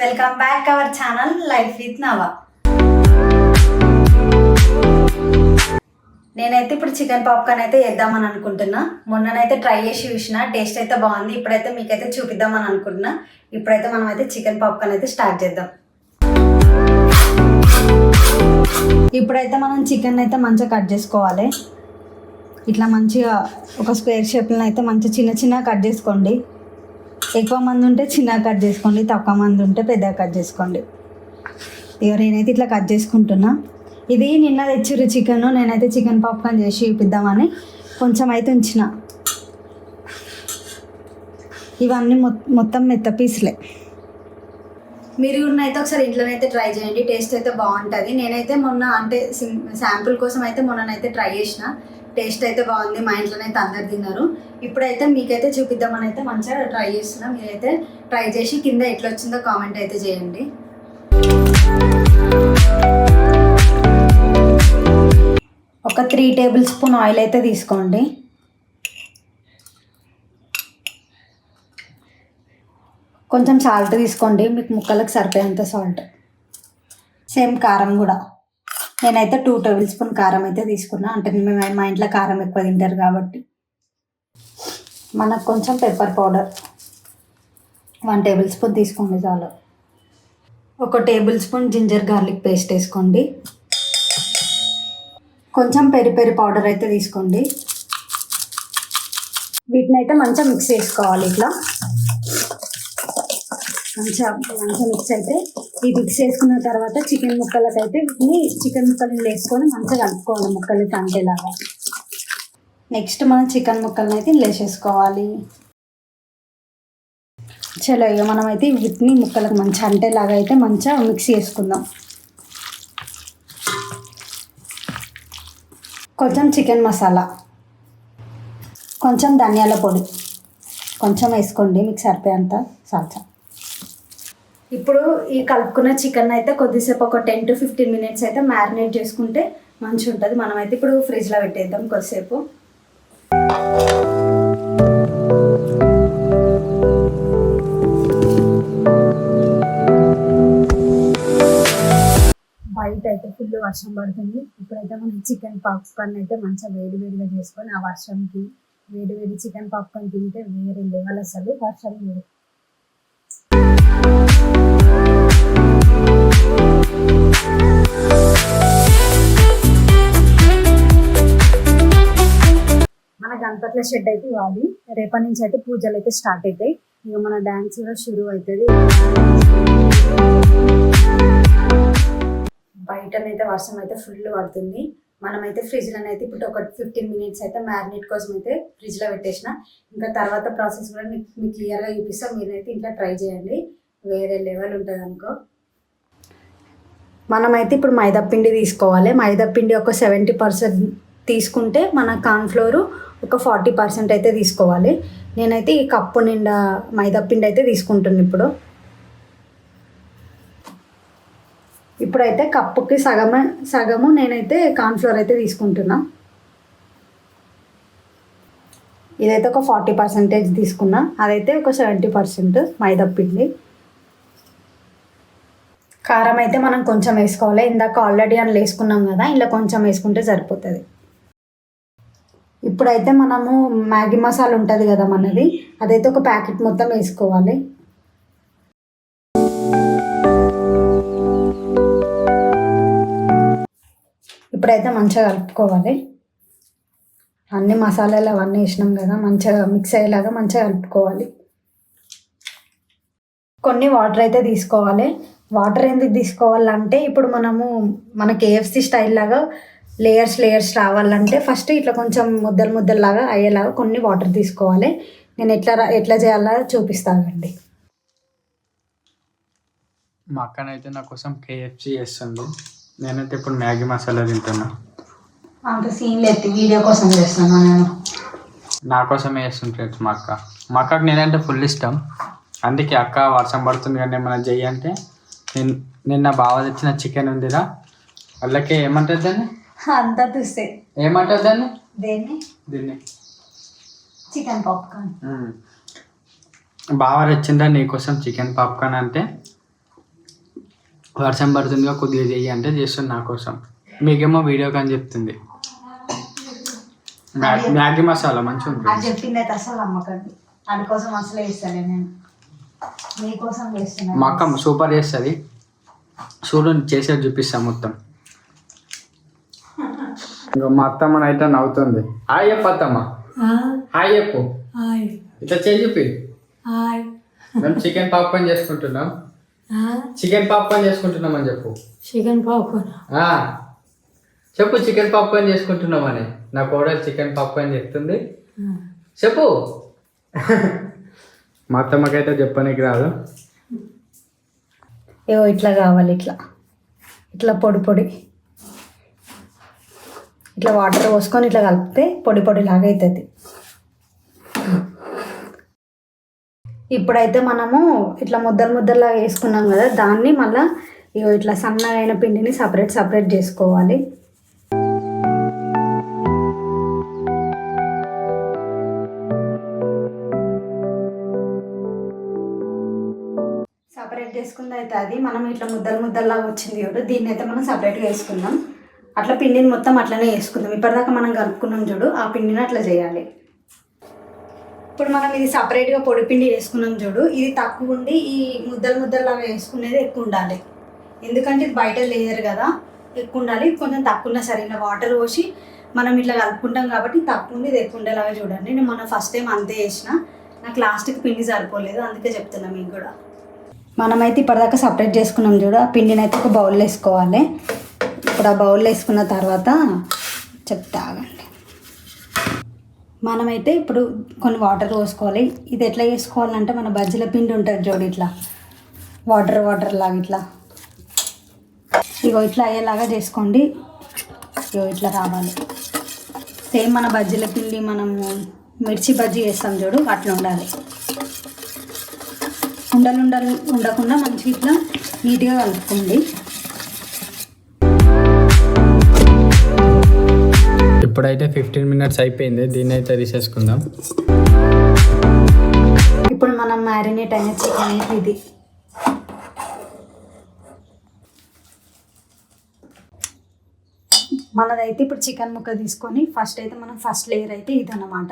Welcome back our channel life with Nava. నేనైతే ఇప్పుడు chicken popcorn అయితే వేద్దామని అనుకుంటున్నా. మొన్ననైతే ట్రై చేసి చూసిన, టేస్ట్ అయితే బాగుంది. ఇప్పుడైతే మీకైతే చూపిద్దామని అనుకుంటున్నా. ఇప్పుడైతే మనం అయితే చికెన్ పాప్కార్న్ అయితే స్టార్ట్ చేద్దాం. ఇప్పుడైతే మనం చికెన్ అయితే మంచిగా కట్ చేసుకోవాలి. ఇట్లా మంచిగా ఒక స్క్వేర్ షేప్లో అయితే మంచిగా చిన్న చిన్న కట్ చేసుకోండి. ఎక్కువ మంది ఉంటే చిన్నగా కట్ చేసుకోండి, తక్కువ మంది ఉంటే పెద్దగా కట్ చేసుకోండి. ఇక నేనైతే ఇట్లా కట్ చేసుకుంటున్నా. ఇది నిన్న తెచ్చిర్రు చికెన్, నేనైతే చికెన్ పాప్కార్న్ చేసి చూపిద్దామని కొంచెం అయితే ఉంచిన. ఇవన్నీ మొత్తం మెత్త పీసులే. మీరు అయితే ఒకసారి ఇంట్లోనైతే ట్రై చేయండి, టేస్ట్ అయితే బాగుంటుంది. నేనైతే మొన్న అంటే శాంపుల్ కోసం అయితే మొన్ననైతే ట్రై చేసిన, టేస్ట్ అయితే బాగుంది. మా ఇంట్లోనైతే అందరు తిన్నారు. ఇప్పుడైతే మీకైతే చూపిద్దామని అయితే మంచిగా ట్రై చేస్తున్నా. మీరైతే ట్రై చేసి కింద ఎట్లా వచ్చిందో కామెంట్ అయితే చేయండి. ఒక 3 టేబుల్ స్పూన్ ఆయిల్ అయితే తీసుకోండి. కొంచెం సాల్ట్ తీసుకోండి, మీకు ముక్కలకు సరిపోయేంత సాల్ట్. సేమ్ కారం కూడా నేనైతే 2 టేబుల్ స్పూన్ కారం అయితే తీసుకున్నా. అంటే మా ఇంట్లో కారం ఎక్కువ తింటారు కాబట్టి. మనకు కొంచెం పెప్పర్ పౌడర్ 1 టేబుల్ స్పూన్ తీసుకోండి చాలు. 1 tablespoon ginger garlic paste వేసుకోండి. కొంచెం పెరి పౌడర్ అయితే తీసుకోండి. వీటిని అయితే మంచిగా మిక్స్ చేసుకోవాలి. ఇట్లా మంచిగా మిక్స్ అయితే ఈ మిక్స్ చేసుకున్న తర్వాత చికెన్ ముక్కలకి అయితే వీటిని చికెన్ ముక్కలు వేసుకొని మంచిగా కలుపుకోవాలి, ముక్కలు అంటేలాగా. నెక్స్ట్ మనం చికెన్ ముక్కలను అయితే వేసేసుకోవాలి. చలో ఇక మనం అయితే వీటిని ముక్కలకు మంచిగా అంటేలాగా అయితే మంచిగా మిక్స్ చేసుకుందాం. కొంచెం చికెన్ మసాలా, కొంచెం ధనియాల పొడి కొంచెం వేసుకోండి, మీకు సరిపోయేంత సాల్సా. ఇప్పుడు ఈ కలుపుకున్న చికెన్ అయితే కొద్దిసేపు ఒక 10 to 15 మినిట్స్ అయితే మ్యారినేట్ చేసుకుంటే మంచిగా ఉంటుంది. మనమైతే ఇప్పుడు ఫ్రిడ్జ్లో పెట్టేద్దాం కొద్దిసేపు. బయట అయితే ఫుల్ వర్షం పడుతుంది. ఇప్పుడైతే మనం చికెన్ పాప్కార్న్ అయితే మంచిగా వేడిగా చేసుకొని ఆ వర్షంకి వేడి చికెన్ పాప్కార్న్ తింటే వేరే లెవెల్ అసలు. వర్షం వేడి మన గణపతుల షెడ్ అయితే ఇవ్వాలి. రేపటి నుంచి అయితే పూజలు అయితే స్టార్ట్ అవుతాయి. ఇక మన డ్యాన్స్ కూడా షురూ అవుతుంది. బయటనైతే వర్షం అయితే ఫుల్ పడుతుంది. మనమైతే ఫ్రిడ్జ్లో అయితే ఇప్పుడు ఒక 15 మినిట్స్ అయితే మ్యారినేట్ కోసం అయితే ఫ్రిడ్జ్లో పెట్టేసిన. ఇంకా తర్వాత ప్రాసెస్ కూడా మీకు క్లియర్గా చూపిస్తాం. మీరైతే ఇంట్లో ట్రై చేయండి, వేరే లెవెల్ ఉంటుంది అనుకో. మనమైతే ఇప్పుడు మైదాపిండి తీసుకోవాలి. మైదాపిండి ఒక 70% తీసుకుంటే మన కార్న్ఫ్లోరు ఒక 40% అయితే తీసుకోవాలి. నేనైతే ఈ కప్పు నిండా మైదాపిండి అయితే తీసుకుంటున్నాను. ఇప్పుడైతే కప్పుకి సగము నేనైతే కార్న్ఫ్లోర్ అయితే తీసుకుంటున్నా. ఇదైతే ఒక 40% తీసుకున్నా, అదైతే ఒక 70% మైదాపిండి. కారం అయితే మనం కొంచెం వేసుకోవాలి. ఇందాక ఆల్రెడీ అందులో వేసుకున్నాం కదా, ఇలా కొంచెం వేసుకుంటే సరిపోతుంది. ఇప్పుడైతే మనము మ్యాగీ మసాలా ఉంటుంది కదా మనది, అదైతే ఒక ప్యాకెట్ మొత్తం వేసుకోవాలి. ఇప్పుడైతే మంచిగా కలుపుకోవాలి. అన్ని మసాలాలు అవన్నీ వేసినాం కదా, మంచిగా మిక్స్ అయ్యేలాగా మంచిగా కలుపుకోవాలి. కొన్ని వాటర్ అయితే తీసుకోవాలి. వాటర్ ఎందుకు తీసుకోవాలంటే ఇప్పుడు మన KFC స్టైల్ లాగా లేయర్స్ రావాలంటే ఫస్ట్ ఇట్లా కొంచెం ముద్దలాగా అయ్యేలాగా కొన్ని వాటర్ తీసుకోవాలి. నేను ఎట్లా చేయాలో చూపిస్తానండి. మా అక్కనైతే నా కోసం KFC చేస్తుంది. నేనైతే ఇప్పుడు మ్యాగీ మసాలా తింటున్నా. అంత సీన్ లేదు, వీడియో కోసం చేస్తున్నా నేను. నా కోసమే చేస్తుంటాడు మా అక్కకి నేనంటే ఫుల్ ఇష్టం. అందుకే అక్క వర్షం పడుతుంది కానీ ఏమైనా చెయ్యి అంటే, నిన్న బావ తెచ్చిన చికెన్ ఉందిరా, వాళ్ళకి ఏమంటుంది దాన్ని, అంతా చూస్తే ఏమంటుంది దాన్ని, దీన్ని చికెన్ పాప్కార్న్. బావ తెచ్చిందా నీకోసం చికెన్ పాప్కార్న్ అంటే వర్షం పడుతుందిగా కొద్దిగా చెయ్యి అంటే చేస్తుంది నా కోసం. మీకేమో వీడియో కానీ చెప్తుంది. మ్యాగీ మసాలా మంచిగా అది ఉంటుంది. చెప్పింది అయితే అసలు అమ్మకండి, అందుకోసం అసలు వేస్తాను నేను, మీకోసం చేస్తున్నాను. మా అక్క సూపర్ చేస్తుంది. చూడు చేసేది చూపిస్తాను మొత్తం. ఇంకా మా అత్తమ్మ అయితే నవ్వుతుంది. హాయ్ చెప్పు అత్తమ్మ, హాయ్ చెప్పు, ఇట్లా చేయి చూపి. మేము చికెన్ పాప్కార్న్ చేసుకుంటున్నాం. చికెన్ పాప్కార్న్ చేసుకుంటున్నాం అని చెప్పు. చికెన్ పాప్కార్న్ చెప్పు చికెన్ పాప్కార్న్ చేసుకుంటున్నామని. నా కోడలు చికెన్ పాప్కార్న్ చెప్తుంది. చెప్పు. మా అత్తమ్మకైతే చెప్పనీకి రాదు. ఏవో ఇట్లా కావాలి, ఇట్లా ఇట్లా పొడి పొడి, ఇట్లా వాటర్ పోసుకొని ఇట్లా కలిపితే పొడి పొడి లాగా అవుతుంది. ఇప్పుడైతే మనము ఇట్లా ముద్దలు ముద్దలాగా వేసుకున్నాం కదా, దాన్ని మళ్ళీ ఇట్లా సన్నగా అయిన పిండిని సపరేట్ చేసుకోవాలి. సపరేట్ చేసుకుంది అయితే అది మనం ఇట్లా ముద్దలాగా వచ్చింది చూడు, దీన్ని అయితే మనం సపరేట్గా వేసుకుందాం. అట్లా పిండిని మొత్తం అట్లనే వేసుకుందాం. ఇప్పటిదాకా మనం కలుపుకున్నాం చూడు, ఆ పిండిని అట్లా చేయాలి. ఇప్పుడు మనం ఇది సపరేట్గా పొడి పిండి వేసుకున్నాం చూడు, ఇది తక్కువ ఉండి ఈ ముద్దలాగా వేసుకునేది ఎక్కువ ఉండాలి. ఎందుకంటే ఇది బయట లేయర్ కదా, ఎక్కువ ఉండాలి. కొంచెం తక్కువ ఉన్నా సరే, ఇలా వాటర్ పోసి మనం ఇట్లా కలుపుకుంటాం కాబట్టి తక్కువ ఉంది, ఇది ఎక్కువ ఉండేలాగా చూడండి. నేను మొన్న ఫస్ట్ టైం అంతే చేసిన, నాకు లాస్ట్కి పిండి సరిపోలేదు, అందుకే చెప్తున్నా మీకు కూడా. మనమైతే ఇప్పటిదాకా సపరేట్ చేసుకున్నాం చూడు, ఆ పిండిని అయితే ఒక బౌల్లో వేసుకోవాలి. ఇప్పుడు ఆ బౌల్లో వేసుకున్న తర్వాత చెప్తా ఆగండి. మనమైతే ఇప్పుడు కొన్ని వాటర్ పోసుకోవాలి. ఇది ఎట్లా చేసుకోవాలంటే మన బజ్జీల పిండి ఉంటుంది చూడు, ఇట్లా వాటర్ లాగా ఇట్లా ఇట్లా అయ్యేలాగా చేసుకోండి. ఇట్లా రావాలి. సేమ్ మన బజ్జీల పిండి మనము మిర్చి బజ్జీ వేస్తాం చూడు, అట్లా ఉండాలి. ఉండలు ఉండకుండా మంచిగా ఇట్లా నీట్గా కలుపుకోండి. ఇప్పుడైతే 15 minutes అయిపోయింది. దీన్ని అయితే తీసేసుకుందాం. ఇప్పుడు మనం మ్యారినేట్ అయిన చికెన్ అయితే ఇది. మనదైతే ఇప్పుడు చికెన్ ముక్క తీసుకొని ఫస్ట్ అయితే మనం ఫస్ట్ లేయర్ అయితే ఇది అన్నమాట.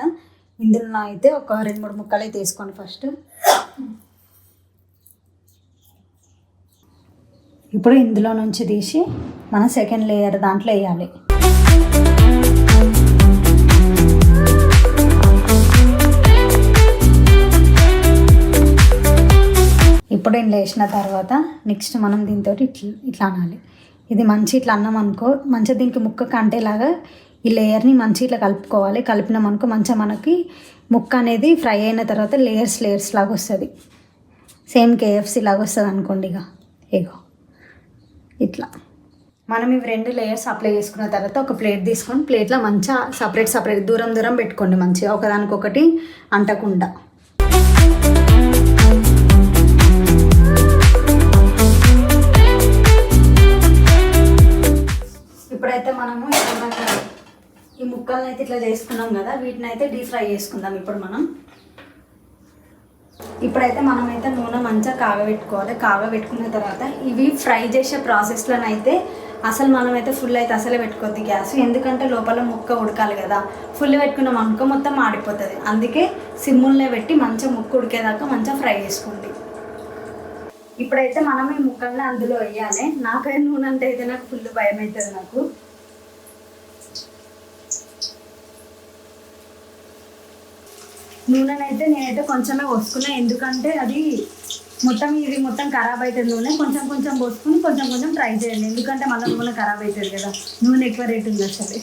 ఇందులో అయితే ఒక 2-3 ముక్కలు అయితే వేసుకోండి ఫస్ట్. ఇప్పుడు ఇందులో నుంచి తీసి మనం సెకండ్ లేయర్ దాంట్లో వేయాలి. ఇప్పుడు ఇంట్లో వేసిన తర్వాత నెక్స్ట్ మనం దీంతో ఇట్లా అనాలి. ఇది మంచి ఇట్లా అన్నాం అనుకో, మంచిగా దీనికి ముక్క కంటేలాగా ఈ లేయర్ని మంచి ఇట్లా కలుపుకోవాలి. కలిపినాం అనుకో మంచిగా మనకి ముక్క అనేది ఫ్రై అయిన తర్వాత లేయర్స్ లాగా వస్తుంది. సేమ్ KFC లాగా వస్తుంది అనుకోండి. ఇగో ఇట్లా మనం ఇవి 2 లేయర్స్ అప్లై చేసుకున్న తర్వాత ఒక ప్లేట్ తీసుకొని ప్లేట్లో మంచిగా సపరేట్ దూరం పెట్టుకోండి, మంచిగా ఒకదానికొకటి అంటకుండా. ఇప్పుడైతే మనము ఈ ముక్కలను అయితే ఇట్లా చేసుకున్నాం కదా, వీటిని అయితే డీప్ ఫ్రై చేసుకుందాం. ఇప్పుడైతే మనమైతే నూనె మంచిగా కాగబెట్టుకోవాలి. కాగబెట్టుకున్న తర్వాత ఇవి ఫ్రై చేసే ప్రాసెస్లోనైతే అసలు మనమైతే ఫుల్ అయితే అసలే పెట్టుకోవద్దు గ్యాస్, ఎందుకంటే లోపల ముక్క ఉడకాలి కదా. ఫుల్ పెట్టుకున్నాం అనుకో మొత్తం మాడిపోతుంది. అందుకే సిమ్ముల్నే పెట్టి మంచిగా ముక్క ఉడికేదాకా మంచిగా ఫ్రై చేసుకోండి. ఇప్పుడైతే మనం ఈ ముక్కల్ని అందులో వేయాలి. నాకైతే నూనె అంటే అయితే నాకు ఫుల్ భయం అవుతుంది. నాకు నూనెనైతే నేనైతే కొంచెమే పోసుకున్నా, ఎందుకంటే అది ఇది మొత్తం ఖరాబ్ అవుతుంది. నూనె కొంచెం పోసుకుని కొంచెం ట్రై చేయండి, ఎందుకంటే మళ్ళీ నూనె ఖరాబ్ అవుతుంది కదా. నూనె ఎక్కువ రేట్ ఉంది అసలు.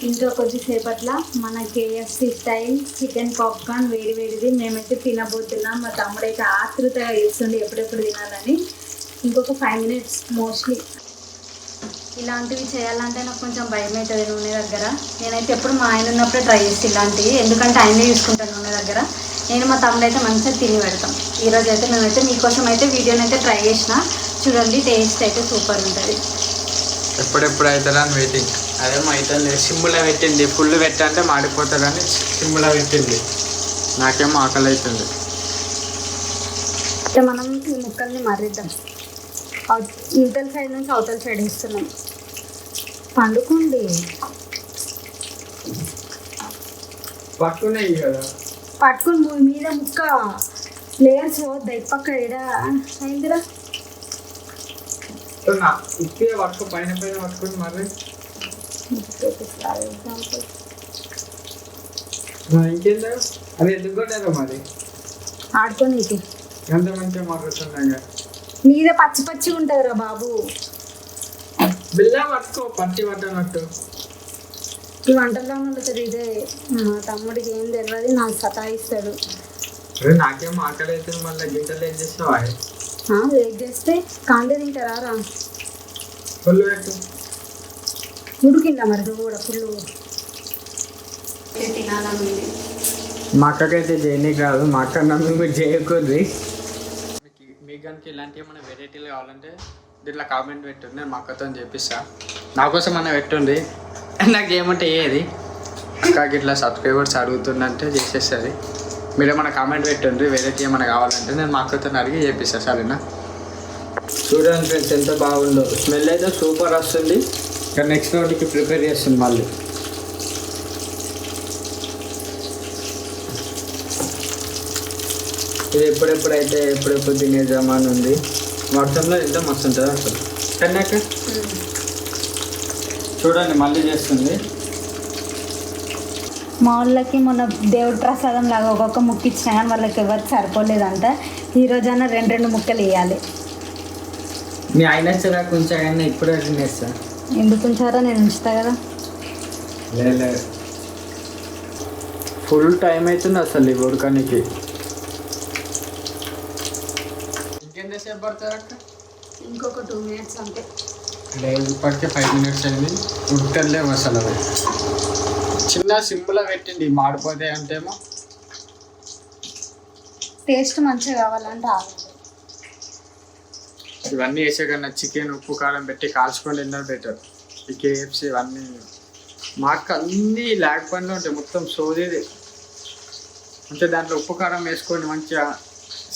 ఇంట్లో కొద్దిసేపట్ల మన KFC స్టైల్ చికెన్ పాప్కార్న్ వేడిది మేమైతే తినబోతున్నాం. మా తమ్ముడైతే ఆతృతగా చేస్తుండే ఎప్పుడెప్పుడు తినాలని. ఇంకొక 5 minutes మోస్ట్లీ. ఇలాంటివి చేయాలంటే నాకు కొంచెం భయం అవుతుంది నూనె దగ్గర. నేనైతే ఎప్పుడు మా ఆయన ఉన్నప్పుడే ట్రై చేస్తాను ఇలాంటివి, ఎందుకంటే ఆయనే చూసుకుంటాను నూనె దగ్గర. నేను మా తమ్ముడు అయితే మంచిగా తిని పెడతాం. ఈరోజు అయితే మేమైతే మీకోసం అయితే వీడియోని అయితే ట్రై చేసిన, చూడండి. టేస్ట్ అయితే సూపర్ ఉంటుంది. ఎప్పుడెప్పుడు అవుతారా అని వెయిటింగ్. అదేమో అవుతుంది. సిమ్ములో పెట్టింది, ఫుల్ పెట్టంటే మాడిపోతారని సిమ్ములో పెట్టింది. నాకేమో ఆకలి అవుతుంది. మనం ఈ ముక్కల్ని మర్రిద్దాం. ఇవతల సైడ్ నుంచి అవతల సైడ్ వేస్తున్నాం. పండుకోండి. పట్టుకున్నాయి కదా, పట్టుకుని మీద ముక్క లేయర్స్ పోద్దాయి. పక్క ఇడ అయిందిరా. ఇప్పే పట్టుకో, పైన పైన పట్టుకుని మరి ఇంకేందా అది ఎందుకు కొట్టారా మరి ఆడుకోనీకి. ఎంత మంచిగా మాట్లాడుతున్నాగా. మీద పచ్చి పచ్చి ఉంటుంది రా బాబు. బిల్లా పట్టుకో, పచ్చి పట్టనట్టు. ఈ వంటల్లో ఉంటుంది ఇదే. మా తమ్ముడికి ఏం తెలియదు, నాకు సతాయిస్తాడు. నాకేం ఆకలి అయితే మళ్ళీ గింటలు ఏం చేస్తావా? వెయిట్ చేస్తే కాంటే తింటారా రా. ఫుల్ పెట్టు, ఉడికిందా మరి నువ్వు కూడా ఫుల్ తినాలని. మా అక్కకైతే చేయనీకి రాదు, మా అక్క నన్ను మీరు చేయకూడదు. మీకు కనుక ఇలాంటివి ఏమైనా వెరైటీలు కావాలంటే దీంట్లో కామెంట్ పెట్టుండి, నేను మా అక్కతో చేపిస్తా. నా కోసం అన్న పెట్టుండి, నాకు ఏమంటే ఏది అక్కకి ఇట్లా సబ్స్క్రైబర్స్ అడుగుతుందంటే చేసేస్తుంది. మీరేమైనా కామెంట్ పెట్టండి, వెరైటీ ఏమైనా కావాలంటే నేను మా అక్కతో అడిగి చేపిస్తాను. సరేనా? చూడండి ఫ్రెండ్స్ ఎంత బాగుందో, స్మెల్ అయితే సూపర్ వస్తుంది. ఇంకా నెక్స్ట్ రౌండ్కి ప్రిపేర్ చేస్తుంది మళ్ళీ. ఇది ఎప్పుడెప్పుడు తినేద్దామని ఉంది. వర్షంలో ఎంత మస్తు ఉంటుంది అసలు. కన్నాక చూడండి మళ్ళీ చేస్తుంది. మా వాళ్ళకి మొన్న దేవుడి ప్రసాదం లాగా ఒక్కొక్క ముక్క ఇచ్చినా కానీ వాళ్ళకి ఎవరికి సరిపోలేదంట. ఈరోజైనా 2 ముక్కలు వేయాలి. మీ ఆయన వచ్చేదా కొంచెం ఆయన ఇప్పుడే తినేస్తా. ఎందుకు ఉంచారో నేను ఉంచుతా కదా. లేదు, ఫుల్ టైం అవుతుంది అసలు ఈ ఉడకానికి. ఇంకెంతసేపు పడుతుంది అక్క? ఇంకొక 2 మినిట్స్ అంతే. లేదు, ఇప్పటికే 5 మినిట్స్ అయింది. ఉడకలేము అసలు. అవి చిన్న సింపుల్గా పెట్టింది, మాడిపోతాయి అంటేమో. టేస్ట్ మంచిగా కావాలంటే ఇవన్నీ వేసే కన్నా చికెన్ ఉప్పు కారం పెట్టి కాల్చుకొని తిన్నది బెటర్. ఈ కేఎఫ్సీ ఇవన్నీ మాకు అన్నీ లేకపోయినా ఉంటాయి, మొత్తం సోదేది. అంటే దాంట్లో ఉప్పు కారం వేసుకొని మంచిగా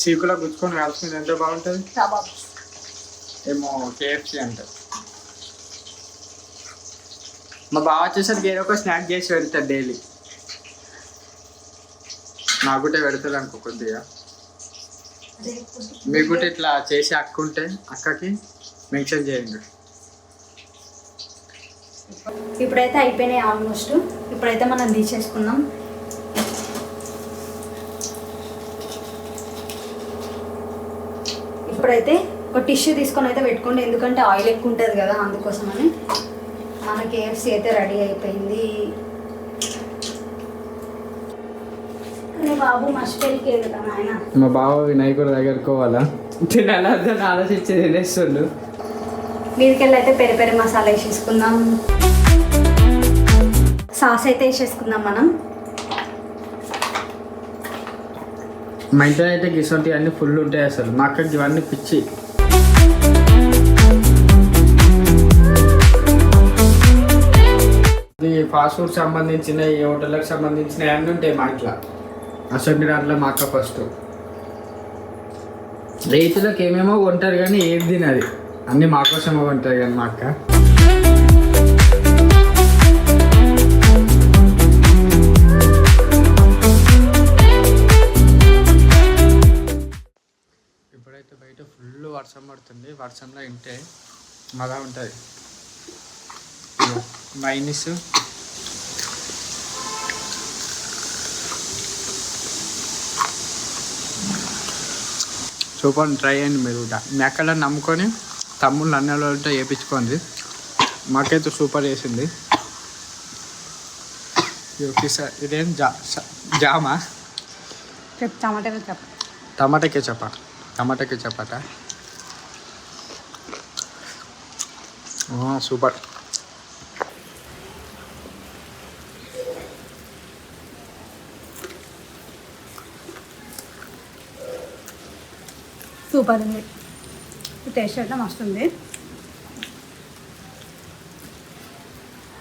సీకులో గుచ్చుకొని కాల్చుకుంటే ఎంత బాగుంటుంది. ఏమో కేఎఫ్సీ అంటారు. మా బావ వచ్చేసరికి ఏదో ఒక స్నాక్ చేసి పెడతాడు డైలీ. నాకు కూడా పెడతాడు అనుకో కొద్దిగా. మీకు కూడా ఇట్లా చేసి అక్క ఉంటే అక్కకి మెన్షన్ చేయండి. ఇప్పుడైతే అయిపోయినాయి ఆల్మోస్ట్. ఇప్పుడైతే మనం తీసేసుకుందాం. ఇప్పుడైతే ఒక టిష్యూ తీసుకొని అయితే పెట్టుకోండి, ఎందుకంటే ఆయిల్ ఎక్కువ ఉంటుంది కదా, అందుకోసమని. మన కేఎఫ్సీ అయితే రెడీ అయిపోయింది. బాబు మర్చిపోయి కదా ఆయన. మా బావ వినాయకుడి దగ్గరకు పోవాలా, తినాలని ఆలోచించి తినేస్తుండు. మీదికెళ్ళి అయితే పెరి మసాలా వేసేసుకుందాం. సాస్ అయితే వేసేసుకుందాం మనం. మా ఇంట్లో అయితే గిసొంటి అన్నీ ఫుల్ ఉంటాయి అసలు. మా అక్కడికి ఇవన్నీ పిచ్చి. ఇది ఫాస్ట్ ఫుడ్ సంబంధించిన ఈ హోటళ్ళకి సంబంధించిన అన్నీ ఉంటాయి మా ఇంట్లో. అసలు దాంట్లో మా అక్క ఫస్ట్ రైతులకు ఏమేమో కొంటారు కానీ ఏది తినది, అన్నీ మా కోసమో కొంటారు కానీ మా అక్క. ఇప్పుడైతే బయట ఫుల్ వర్షం పడుతుంది. వర్షంలో ఇంటే మజా ఉంటుంది. మైనస్ సూపర్, ట్రై అయ్యండి మీరు కూడా. మీ అక్కడ నమ్ముకొని తమ్ముళ్ళు అన్నలతో వేయించుకోండి. మాకైతే సూపర్ చేసింది. ఇదేం జామా? టమాటా కెచప్ అట. సూపర్. సూపర్ ఉంది. టేస్ట్ అయితే మస్తు ఉంది.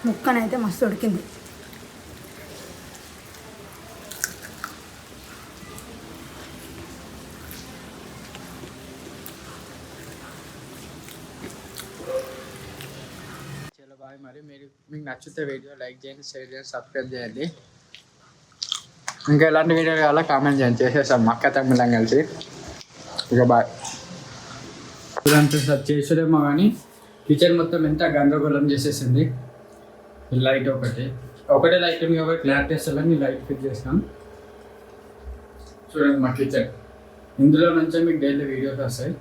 ముక్కనైతే మస్తు ఉడికింది. బాయ్. మరి మీకు నచ్చితే వీడియో లైక్ చేయండి, షేర్ చేయండి, సబ్స్క్రైబ్ చేయండి. ఇంకా ఎలాంటి వీడియో కావాలో కామెంట్ చేయండి, చేసేస్తాం మా అక్క తమ్ముళ్ళం కలిసి. ఇక బాయ్. చూడండి సార్ చేసుడేమో కానీ కిచెన్ మొత్తం ఎంత గందరగోళం చేసేసింది. లైట్ ఒకటే లైట్ ఉంది కాబట్టి క్లారిటీ వస్తుందని లైట్ ఫిట్ చేస్తాం. చూడండి మా కిచెన్. ఇందులో నుంచే మీకు డైలీ వీడియోస్ వస్తాయి.